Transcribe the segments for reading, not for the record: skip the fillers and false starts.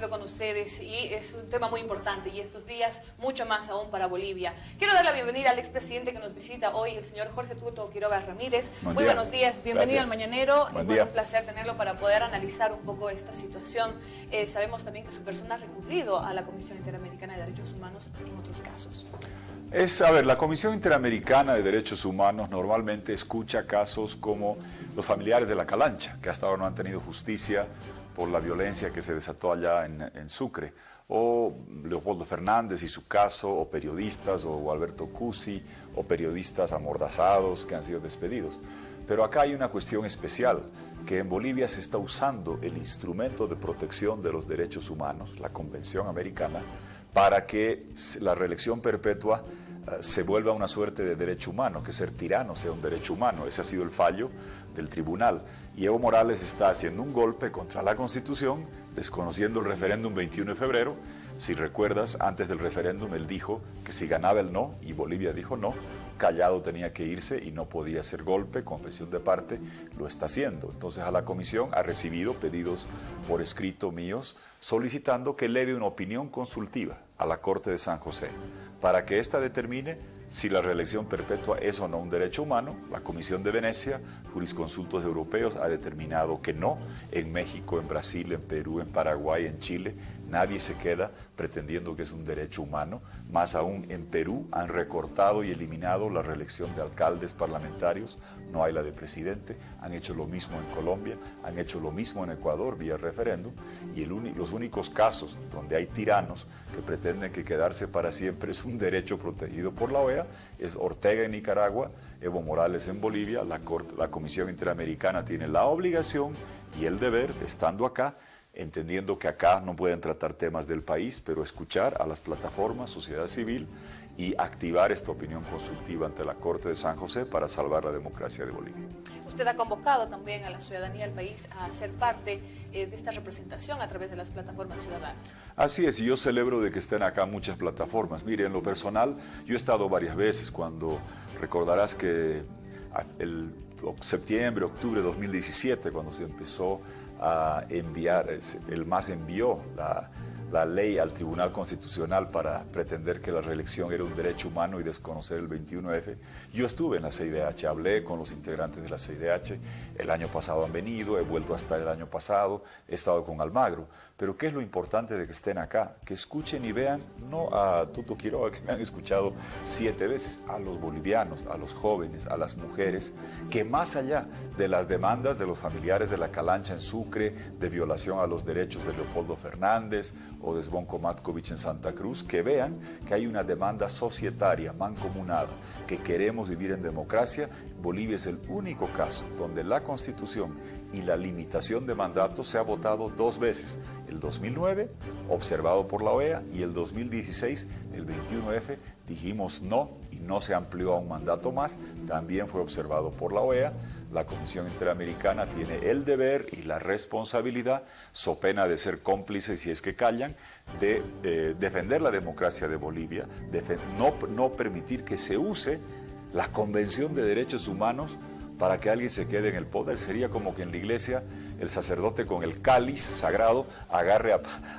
compartirlo con ustedes y es un tema muy importante y estos días mucho más aún para Bolivia. Quiero dar la bienvenida al expresidente que nos visita hoy, el señor Jorge Tuto Quiroga Ramírez. Muy buenos días, bienvenido al Mañanero. Bueno, un placer tenerlo para poder analizar un poco esta situación. Sabemos también que su persona ha recurrido a la Comisión Interamericana de Derechos Humanos en otros casos. La Comisión Interamericana de Derechos Humanos normalmente escucha casos como los familiares de la Calancha, que hasta ahora no han tenido justicia por la violencia que se desató allá en Sucre, o Leopoldo Fernández y su caso, o periodistas, o Alberto Cusi, o periodistas amordazados que han sido despedidos. Pero acá hay una cuestión especial, que en Bolivia se está usando el instrumento de protección de los derechos humanos, la Convención Americana, para que la reelección perpetua se vuelva una suerte de derecho humano, que ser tirano sea un derecho humano. Ese ha sido el fallo del tribunal. Y Evo Morales está haciendo un golpe contra la Constitución, desconociendo el referéndum 21 de febrero. Si recuerdas, antes del referéndum él dijo que si ganaba el no, y Bolivia dijo no, callado tenía que irse y no podía hacer golpe, confesión de parte, lo está haciendo. Entonces a la comisión ha recibido pedidos por escrito míos solicitando que le dé una opinión consultiva a la Corte de San José para que ésta determine si la reelección perpetua es o no un derecho humano. La Comisión de Venecia, jurisconsultos europeos, ha determinado que no. En México, en Brasil, en Perú, en Paraguay, en Chile, nadie se queda pretendiendo que es un derecho humano. Más aún, en Perú han recortado y eliminado la reelección de alcaldes parlamentarios, no hay la de presidente. Han hecho lo mismo en Colombia, han hecho lo mismo en Ecuador vía referéndum, y los únicos casos donde hay tiranos que pretenden que quedarse para siempre es un derecho protegido por la OEA, es Ortega en Nicaragua, Evo Morales en Bolivia. La Comisión Interamericana tiene la obligación y el deber, estando acá, entendiendo que acá no pueden tratar temas del país, pero escuchar a las plataformas, sociedad civil, y activar esta opinión consultiva ante la Corte de San José para salvar la democracia de Bolivia. Usted ha convocado también a la ciudadanía del país a ser parte de esta representación a través de las plataformas ciudadanas. Así es, y yo celebro de que estén acá muchas plataformas. Mire, en lo personal, yo he estado varias veces, cuando recordarás que el septiembre, octubre de 2017, cuando se empezó a enviar, el MAS envió la ley al Tribunal Constitucional para pretender que la reelección era un derecho humano y desconocer el 21F. Yo estuve en la CIDH, hablé con los integrantes de la CIDH, el año pasado han venido, he vuelto a estar el año pasado, he estado con Almagro. Pero ¿qué es lo importante de que estén acá? Que escuchen y vean, no a Tuto Quiroga, que me han escuchado 7 veces, a los bolivianos, a los jóvenes, a las mujeres, que más allá de las demandas de los familiares de la Calancha en Sucre, de violación a los derechos de Leopoldo Fernández o de Zvonko Matković en Santa Cruz, que vean que hay una demanda societaria, mancomunada, que queremos vivir en democracia. Bolivia es el único caso donde la Constitución y la limitación de mandatos se ha votado 2 veces. El 2009, observado por la OEA, y el 2016, el 21F, dijimos no y no se amplió a un mandato más, también fue observado por la OEA. La Comisión Interamericana tiene el deber y la responsabilidad, so pena de ser cómplices si es que callan, de defender la democracia de Bolivia, no permitir que se use la Convención de Derechos Humanos para que alguien se quede en el poder. Sería como que en la iglesia el sacerdote con el cáliz sagrado agarre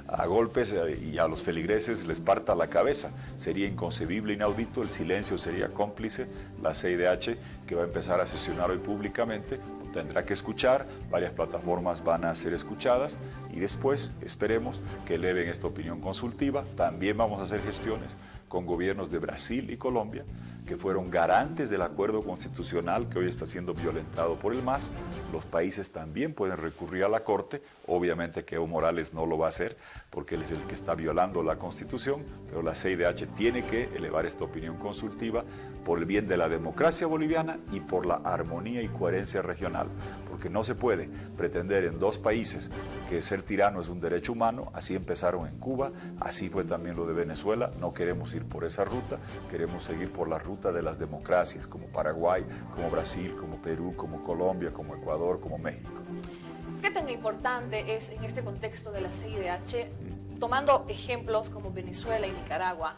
a golpes y a los feligreses les parta la cabeza. Sería inconcebible, inaudito, el silencio sería cómplice. La CIDH, que va a empezar a sesionar hoy públicamente, tendrá que escuchar, varias plataformas van a ser escuchadas y después esperemos que eleven esta opinión consultiva. También vamos a hacer gestiones con gobiernos de Brasil y Colombia, que fueron garantes del acuerdo constitucional que hoy está siendo violentado por el MAS. Los países también pueden recurrir a la Corte, obviamente que Evo Morales no lo va a hacer, porque él es el que está violando la Constitución, pero la CIDH tiene que elevar esta opinión consultiva por el bien de la democracia boliviana y por la armonía y coherencia regional, porque no se puede pretender en 2 países que ser tirano es un derecho humano. Así empezaron en Cuba, así fue también lo de Venezuela. No queremos ir por esa ruta, queremos seguir por la ruta de las democracias, como Paraguay, como Brasil, como Perú, como Colombia, como Ecuador, como México. ¿Qué tan importante es en este contexto de la CIDH, tomando ejemplos como Venezuela y Nicaragua,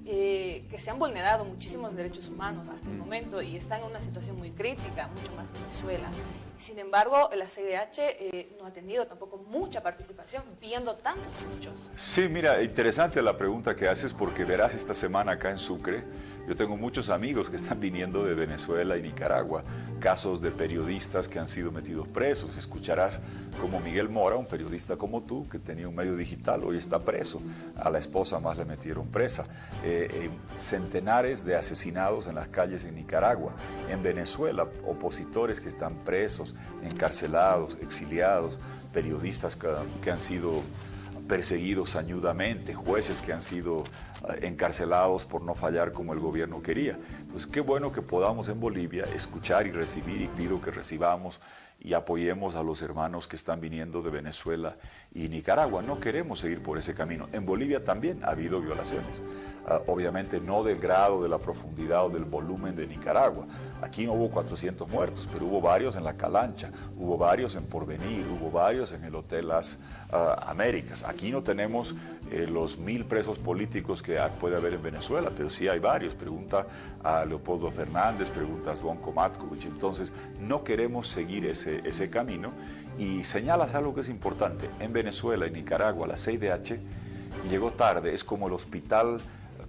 que se han vulnerado muchísimos derechos humanos hasta el momento y están en una situación muy crítica, mucho más Venezuela. Sin embargo, la CIDH no ha tenido tampoco mucha participación viendo tantos hechos. Sí, mira, interesante la pregunta que haces porque verás esta semana acá en Sucre, yo tengo muchos amigos que están viniendo de Venezuela y Nicaragua, casos de periodistas que han sido metidos presos. Escucharás como Miguel Mora, un periodista como tú, que tenía un medio digital, hoy está preso. A la esposa más le metieron presa. Centenares de asesinados en las calles en Nicaragua. En Venezuela, opositores que están presos, encarcelados, exiliados, periodistas que han sido perseguidos sañudamente, jueces que han sido encarcelados por no fallar como el gobierno quería. Entonces, qué bueno que podamos en Bolivia escuchar y recibir, y pido que recibamos y apoyemos a los hermanos que están viniendo de Venezuela y Nicaragua. No queremos seguir por ese camino. En Bolivia también ha habido violaciones. Obviamente no del grado, de la profundidad o del volumen de Nicaragua. Aquí no hubo 400 muertos, pero hubo varios en La Calancha, hubo varios en Porvenir, hubo varios en el Hotel Las Américas. Aquí no tenemos los 1000 presos políticos que puede haber en Venezuela, pero sí hay varios. Pregunta a Leopoldo Fernández, pregunta a Zvonko Matković. Entonces, no queremos seguir ese camino. Y señalas algo que es importante. En Venezuela y Nicaragua, la CIDH llegó tarde. Es como el hospital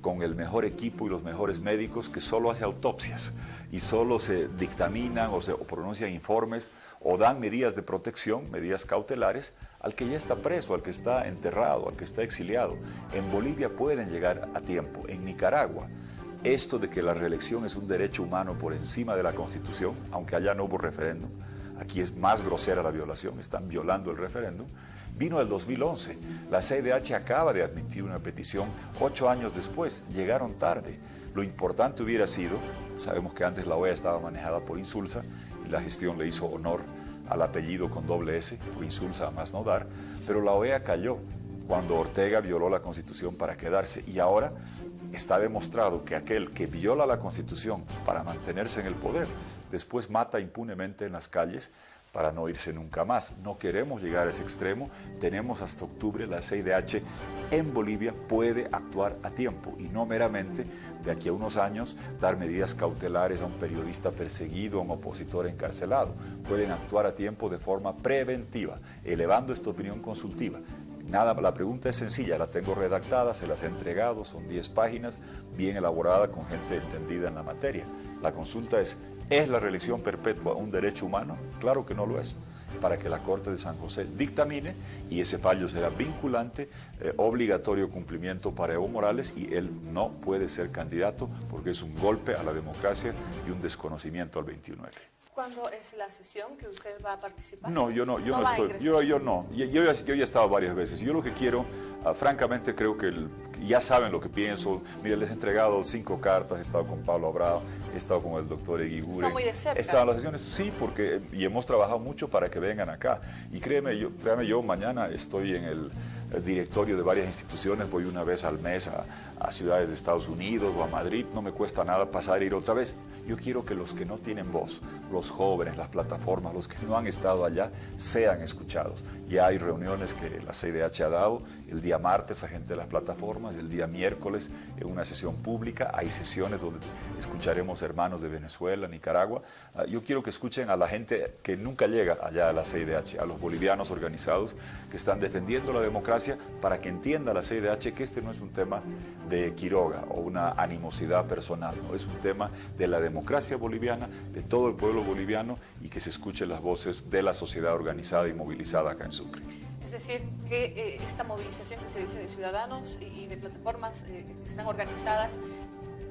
con el mejor equipo y los mejores médicos que solo hace autopsias y solo se dictaminan o pronuncian informes o dan medidas de protección, medidas cautelares, al que ya está preso, al que está enterrado, al que está exiliado. En Bolivia pueden llegar a tiempo. En Nicaragua, esto de que la reelección es un derecho humano por encima de la Constitución, aunque allá no hubo referéndum, aquí es más grosera la violación, están violando el referéndum, vino el 2011. La CIDH acaba de admitir una petición 8 años después, llegaron tarde. Lo importante hubiera sido, sabemos que antes la OEA estaba manejada por Insulza y la gestión le hizo honor al apellido con doble S, fue Insulza a más no dar, pero la OEA cayó cuando Ortega violó la Constitución para quedarse y ahora está demostrado que aquel que viola la Constitución para mantenerse en el poder, después mata impunemente en las calles para no irse nunca más. No queremos llegar a ese extremo, tenemos hasta octubre. La CIDH en Bolivia puede actuar a tiempo y no meramente de aquí a unos años dar medidas cautelares a un periodista perseguido, a un opositor encarcelado. Pueden actuar a tiempo de forma preventiva, elevando esta opinión consultiva. Nada, la pregunta es sencilla, la tengo redactada, se las he entregado, son 10 páginas, bien elaborada con gente entendida en la materia. La consulta es la reelección perpetua un derecho humano? Claro que no lo es, para que la Corte de San José dictamine y ese fallo será vinculante, obligatorio cumplimiento para Evo Morales y él no puede ser candidato porque es un golpe a la democracia y un desconocimiento al 29. ¿Cuándo es la sesión que usted va a participar? No, yo no estoy. Yo ya he estado varias veces. Yo lo que quiero, francamente creo que ya saben lo que pienso. Mira, les he entregado 5 cartas, he estado con Pablo Abrao, he estado con el doctor Eguiguren. Está muy de cerca. He estado en las sesiones, sí, y hemos trabajado mucho para que vengan acá. Y créeme, yo mañana estoy en el directorio de varias instituciones, voy una vez al mes a ciudades de Estados Unidos o a Madrid, no me cuesta nada pasar e ir otra vez. Yo quiero que los que no tienen voz, los jóvenes, las plataformas, los que no han estado allá, sean escuchados. Ya hay reuniones que la CIDH ha dado, el día martes a gente de las plataformas, el día miércoles en una sesión pública, hay sesiones donde escucharemos hermanos de Venezuela, Nicaragua. Yo quiero que escuchen a la gente que nunca llega allá a la CIDH, a los bolivianos organizados que están defendiendo la democracia para que entienda la CIDH que este no es un tema de Quiroga o una animosidad personal, no es un tema de la democracia boliviana, de todo el pueblo boliviano y que se escuchen las voces de la sociedad organizada y movilizada acá en Sucre. Es decir, que esta movilización que se dice de ciudadanos y de plataformas que están organizadas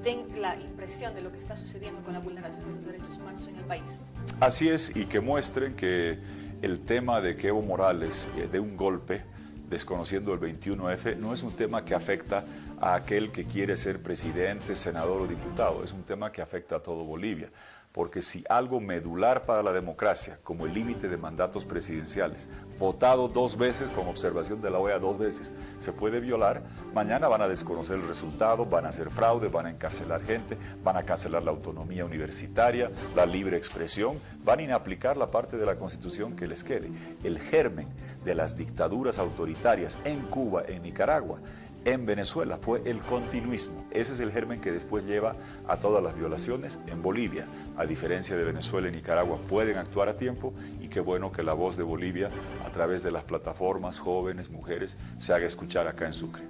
den la impresión de lo que está sucediendo con la vulneración de los derechos humanos en el país. Así es, y que muestren que el tema de que Evo Morales dé un golpe desconociendo el 21F no es un tema que afecta a aquel que quiere ser presidente, senador o diputado, es un tema que afecta a todo Bolivia. Porque si algo medular para la democracia, como el límite de mandatos presidenciales, votado 2 veces, con observación de la OEA 2 veces, se puede violar, mañana van a desconocer el resultado, van a hacer fraude, van a encarcelar gente, van a cancelar la autonomía universitaria, la libre expresión, van a inaplicar la parte de la Constitución que les quede. El germen de las dictaduras autoritarias en Cuba, en Nicaragua, en Venezuela, fue el continuismo. Ese es el germen que después lleva a todas las violaciones en Bolivia. A diferencia de Venezuela y Nicaragua, pueden actuar a tiempo, y qué bueno que la voz de Bolivia, a través de las plataformas, jóvenes, mujeres, se haga escuchar acá en Sucre.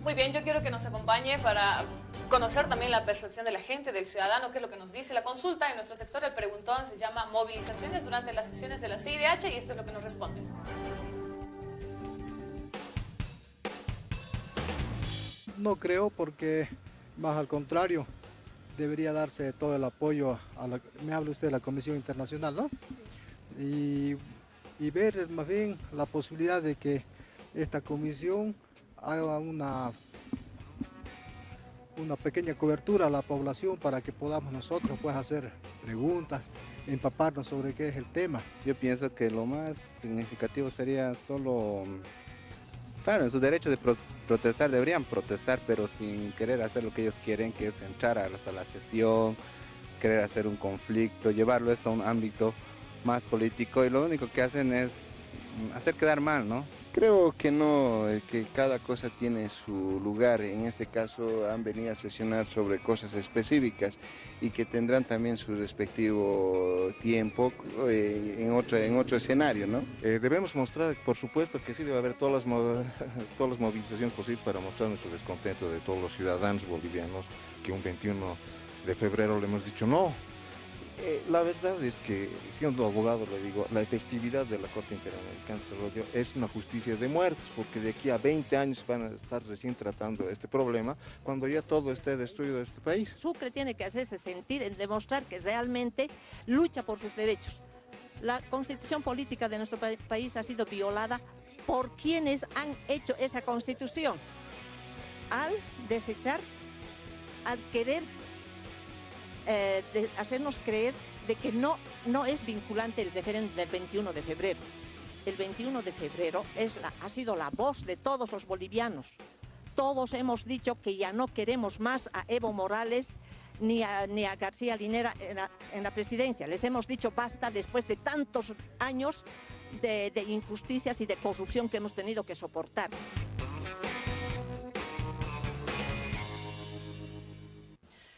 Muy bien, yo quiero que nos acompañe para conocer también la percepción de la gente, del ciudadano, qué es lo que nos dice la consulta. En nuestro sector el preguntón se llama movilizaciones durante las sesiones de la CIDH, y esto es lo que nos responden. No creo, porque más al contrario, debería darse todo el apoyo me habla usted de la Comisión Internacional, ¿no? Y ver más bien la posibilidad de que esta comisión haga una pequeña cobertura a la población para que podamos nosotros pues hacer preguntas, empaparnos sobre qué es el tema. Yo pienso que lo más significativo sería solo, claro, en su derecho de protestar, deberían protestar, pero sin querer hacer lo que ellos quieren, que es entrar hasta la sesión, querer hacer un conflicto, llevarlo esto a un ámbito más político, y lo único que hacen es hacer quedar mal, ¿no? Creo que no, que cada cosa tiene su lugar. En este caso han venido a sesionar sobre cosas específicas y que tendrán también su respectivo tiempo en otro escenario, ¿no? Debemos mostrar, por supuesto que sí, debe haber todas las movilizaciones posibles para mostrar nuestro descontento de todos los ciudadanos bolivianos, que un 21 de febrero le hemos dicho no. La verdad es que, siendo abogado, le digo, la efectividad de la Corte Interamericana de Desarrollo es una justicia de muertos, porque de aquí a 20 años van a estar recién tratando este problema, cuando ya todo esté destruido en este país. Sucre tiene que hacerse sentir en demostrar que realmente lucha por sus derechos. La constitución política de nuestro país ha sido violada por quienes han hecho esa constitución, al desechar, al querer de hacernos creer de que no es vinculante el referéndum del 21 de febrero. El 21 de febrero ha sido la voz de todos los bolivianos. Todos hemos dicho que ya no queremos más a Evo Morales ni a García Linera en la presidencia. Les hemos dicho basta después de tantos años de injusticias y de corrupción que hemos tenido que soportar.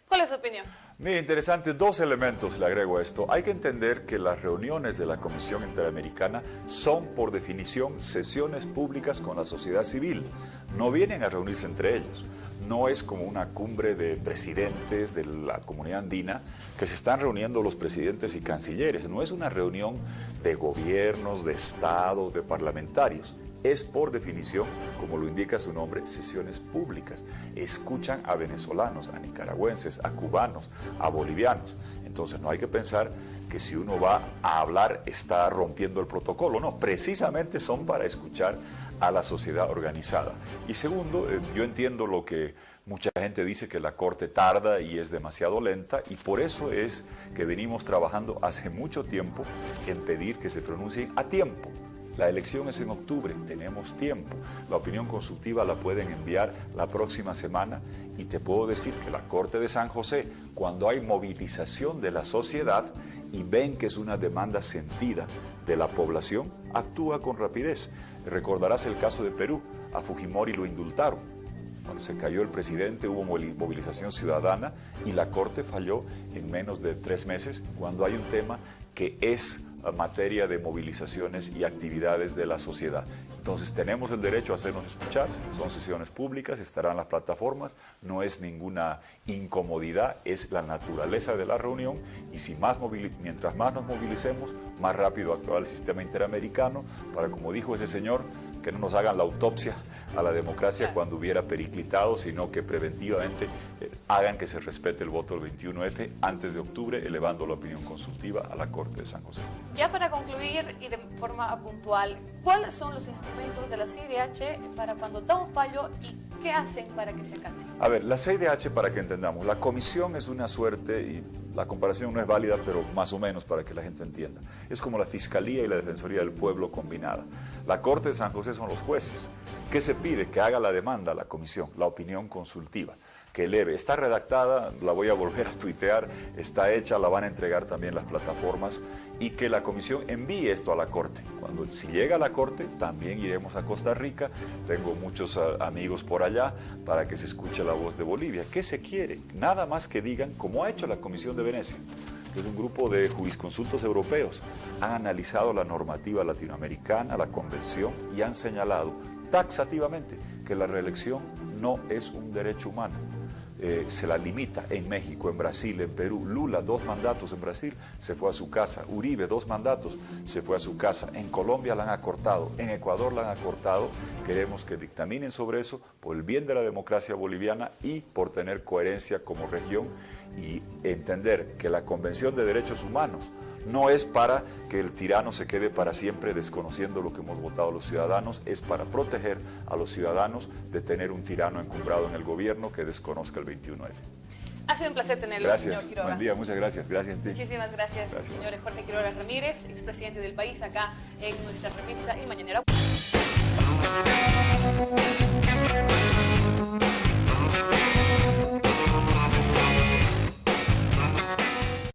¿Cuál es su opinión? Mira, interesante, dos elementos le agrego a esto. Hay que entender que las reuniones de la Comisión Interamericana son, por definición, sesiones públicas con la sociedad civil. No vienen a reunirse entre ellos. No es como una cumbre de presidentes de la comunidad andina que se están reuniendo los presidentes y cancilleres. No es una reunión de gobiernos, de Estado, de parlamentarios. Es, por definición, como lo indica su nombre, sesiones públicas. Escuchan a venezolanos, a nicaragüenses, a cubanos, a bolivianos. Entonces no hay que pensar que si uno va a hablar está rompiendo el protocolo. No, precisamente son para escuchar a la sociedad organizada. Y segundo, yo entiendo lo que mucha gente dice, que la Corte tarda y es demasiado lenta, y por eso es que venimos trabajando hace mucho tiempo en pedir que se pronuncien a tiempo. La elección es en octubre, tenemos tiempo. La opinión consultiva la pueden enviar la próxima semana, y te puedo decir que la Corte de San José, cuando hay movilización de la sociedad y ven que es una demanda sentida de la población, actúa con rapidez. Recordarás el caso de Perú, a Fujimori lo indultaron. Cuando se cayó el presidente hubo movilización ciudadana y la Corte falló en menos de 3 meses cuando hay un tema que es materia de movilizaciones y actividades de la sociedad. Entonces tenemos el derecho a hacernos escuchar, son sesiones públicas, estarán las plataformas, no es ninguna incomodidad, es la naturaleza de la reunión, y mientras más nos movilicemos, más rápido actuará el sistema interamericano para, como dijo ese señor, que no nos hagan la autopsia a la democracia cuando hubiera periclitado, sino que preventivamente hagan que se respete el voto del 21F antes de octubre, elevando la opinión consultiva a la Corte de San José. Ya para concluir y de forma puntual, ¿cuáles son los instrumentos de la CIDH para cuando da un fallo y qué hacen para que se acate? A ver, la CIDH, para que entendamos, la comisión es una suerte, y la comparación no es válida, pero más o menos para que la gente entienda. Es como la Fiscalía y la Defensoría del Pueblo combinada. La Corte de San José son los jueces. ¿Qué se pide? Que haga la demanda a la comisión, la opinión consultiva, que eleve. Está redactada, la voy a volver a tuitear, está hecha, la van a entregar también las plataformas, y que la comisión envíe esto a la Corte. Si llega a la Corte, también iremos a Costa Rica. Tengo muchos amigos por allá para que se escuche la voz de Bolivia. ¿Qué se quiere? Nada más que digan, como ha hecho la Comisión de Venecia, que es un grupo de jurisconsultos europeos, han analizado la normativa latinoamericana, la convención, y han señalado taxativamente que la reelección no es un derecho humano. Se la limita en México, en Brasil, en Perú. Lula, 2 mandatos en Brasil, se fue a su casa. Uribe, 2 mandatos, se fue a su casa. En Colombia la han acortado, en Ecuador la han acortado. Queremos que dictaminen sobre eso por el bien de la democracia boliviana y por tener coherencia como región y entender que la Convención de Derechos Humanos no es para que el tirano se quede para siempre desconociendo lo que hemos votado los ciudadanos, es para proteger a los ciudadanos de tener un tirano encumbrado en el gobierno que desconozca el 21F. Ha sido un placer tenerlo, gracias. Señor Quiroga. Buen día, muchas gracias. Gracias a ti. Muchísimas gracias, señor Jorge Quiroga Ramírez, expresidente del país, acá en nuestra revista El Mañanero.